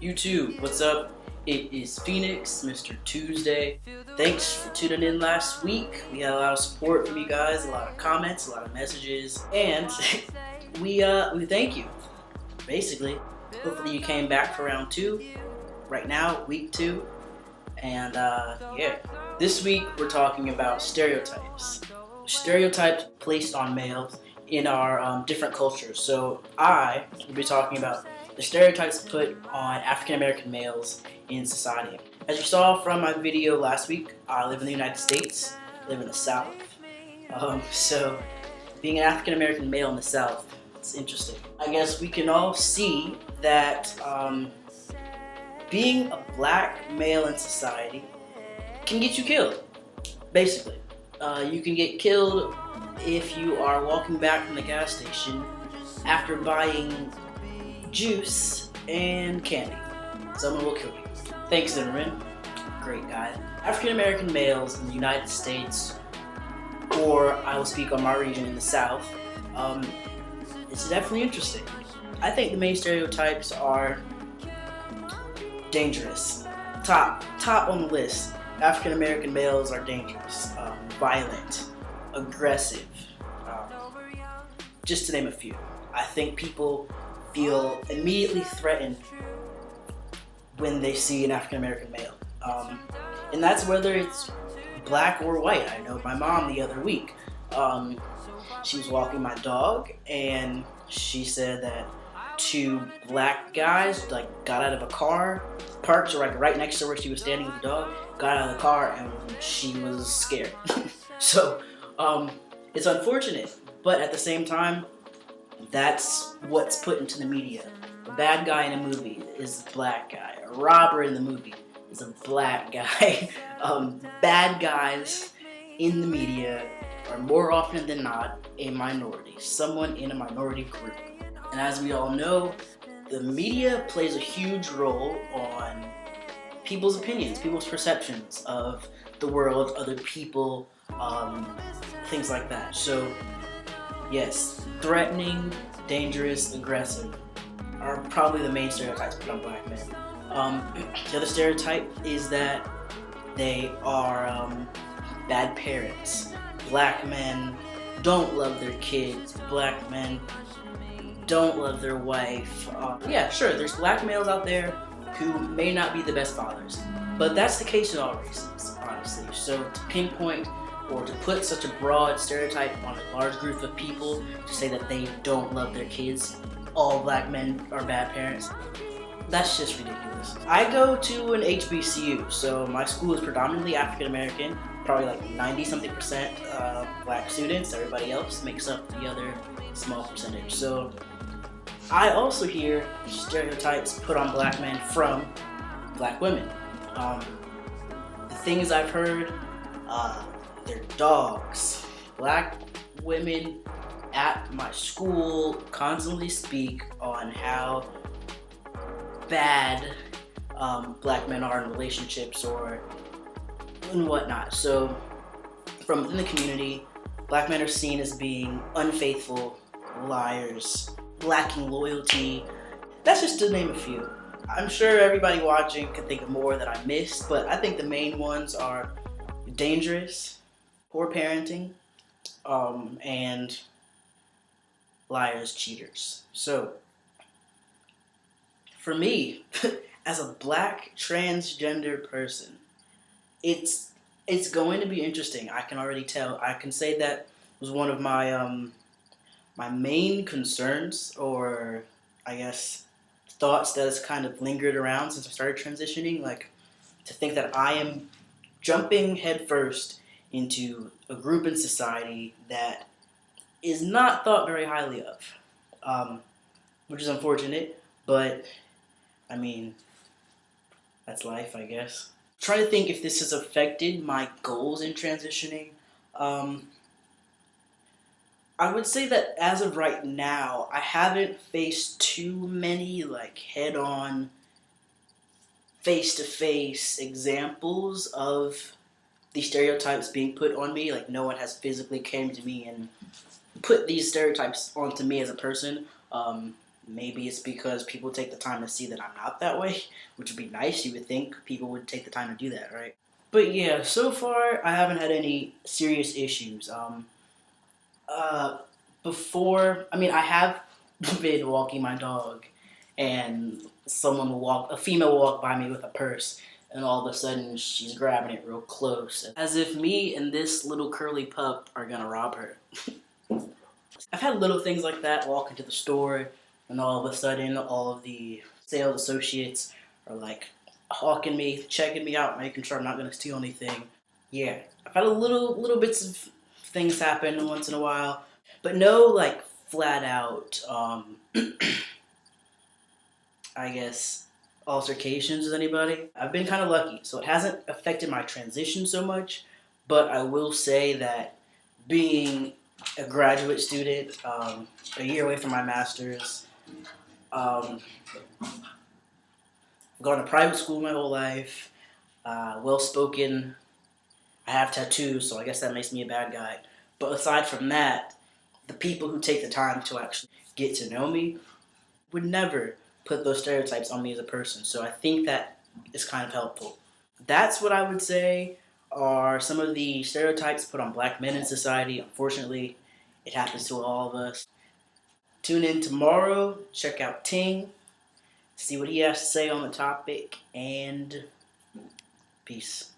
YouTube, what's up? It is Phoenixx, Mr. Tuesday. Thanks for tuning in last week. We had a lot of support from you guys, a lot of comments, a lot of messages, and we thank you. Basically, hopefully you came back for round 2. Right now, week 2, and yeah. This week we're talking about stereotypes. Stereotypes placed on males in our different cultures. So I will be talking about the stereotypes put on African American males in society. As you saw from my video last week, I live in the United States, live in the South. So being an African American male in the South, it's interesting. I guess we can all see that being a black male in society can get you killed, basically. You can get killed if you are walking back from the gas station after buying juice and candy. Someone will kill you. Thanks, Zimmerman. Great guy. African American males in the United States, or I will speak on my region in the South, it's definitely interesting. I think the main stereotypes are dangerous. Top on the list. African American males are dangerous, violent, aggressive, just to name a few. I think people feel immediately threatened when they see an African American male, and that's whether it's black or white. I know my mom the other week, she was walking my dog, and she said that 2 black guys got out of a car, parked right next to where she was standing with the dog, got out of the car, and she was scared. So it's unfortunate, but at the same time, that's what's put into the media. The bad guy in a movie is a black guy. A robber in the movie is a black guy. Bad guys in the media are more often than not a minority, someone in a minority group. And as we all know, the media plays a huge role on people's opinions, people's perceptions of the world, other people, things like that. So yes, threatening, dangerous, aggressive are probably the main stereotypes put on black men. The other stereotype is that they are bad parents. Black men don't love their kids. Black men don't love their wife. Yeah, sure, there's black males out there who may not be the best fathers, but that's the case in all races, honestly. So to pinpoint or to put such a broad stereotype on a large group of people to say that they don't love their kids, all black men are bad parents, that's just ridiculous. I go to an HBCU, so my school is predominantly African American, probably like 90-something% black students. Everybody else makes up the other small percentage. So I also hear stereotypes put on black men from black women. The things I've heard, they're dogs. Black women at my school constantly speak on how bad black men are in relationships or and whatnot. So from within the community, black men are seen as being unfaithful, liars, lacking loyalty. That's just to name a few. I'm sure everybody watching can think of more that I missed, but I think the main ones are dangerous, poor parenting, and liars, cheaters. So for me, as a black transgender person, it's going to be interesting. I can already tell. I can say that was one of my my main concerns, or I guess thoughts that has kind of lingered around since I started transitioning, like to think that I am jumping headfirst into a group in society that is not thought very highly of, which is unfortunate, but I mean, that's life, I guess. Trying to think if this has affected my goals in transitioning. I would say that as of right now, I haven't faced too many like head-on, face-to-face examples of the stereotypes being put on me. Like no one has physically came to me and put these stereotypes onto me as a person. Maybe it's because people take the time to see that I'm not that way, which would be nice. You would think people would take the time to do that, right? But yeah, so far I haven't had any serious issues. Uh, Before, I mean, I have been walking my dog, and a female will walk by me with a purse, and all of a sudden she's grabbing it real close, as if me and this little curly pup are gonna rob her. I've had little things like that, walk into the store, and all of a sudden all of the sales associates are like hawking me, checking me out, making sure I'm not gonna steal anything. Yeah, I've had a little bits of things happen once in a while, but no like flat out I guess altercations with anybody. I've been kind of lucky, so it hasn't affected my transition so much. But I will say that being a graduate student, a year away from my master's, um, gone to private school my whole life, well spoken. I have tattoos, so I guess that makes me a bad guy. But aside from that, the people who take the time to actually get to know me would never put those stereotypes on me as a person. So I think that is kind of helpful. That's what I would say are some of the stereotypes put on black men in society. Unfortunately, it happens to all of us. Tune in tomorrow, check out Ting, see what he has to say on the topic, and peace.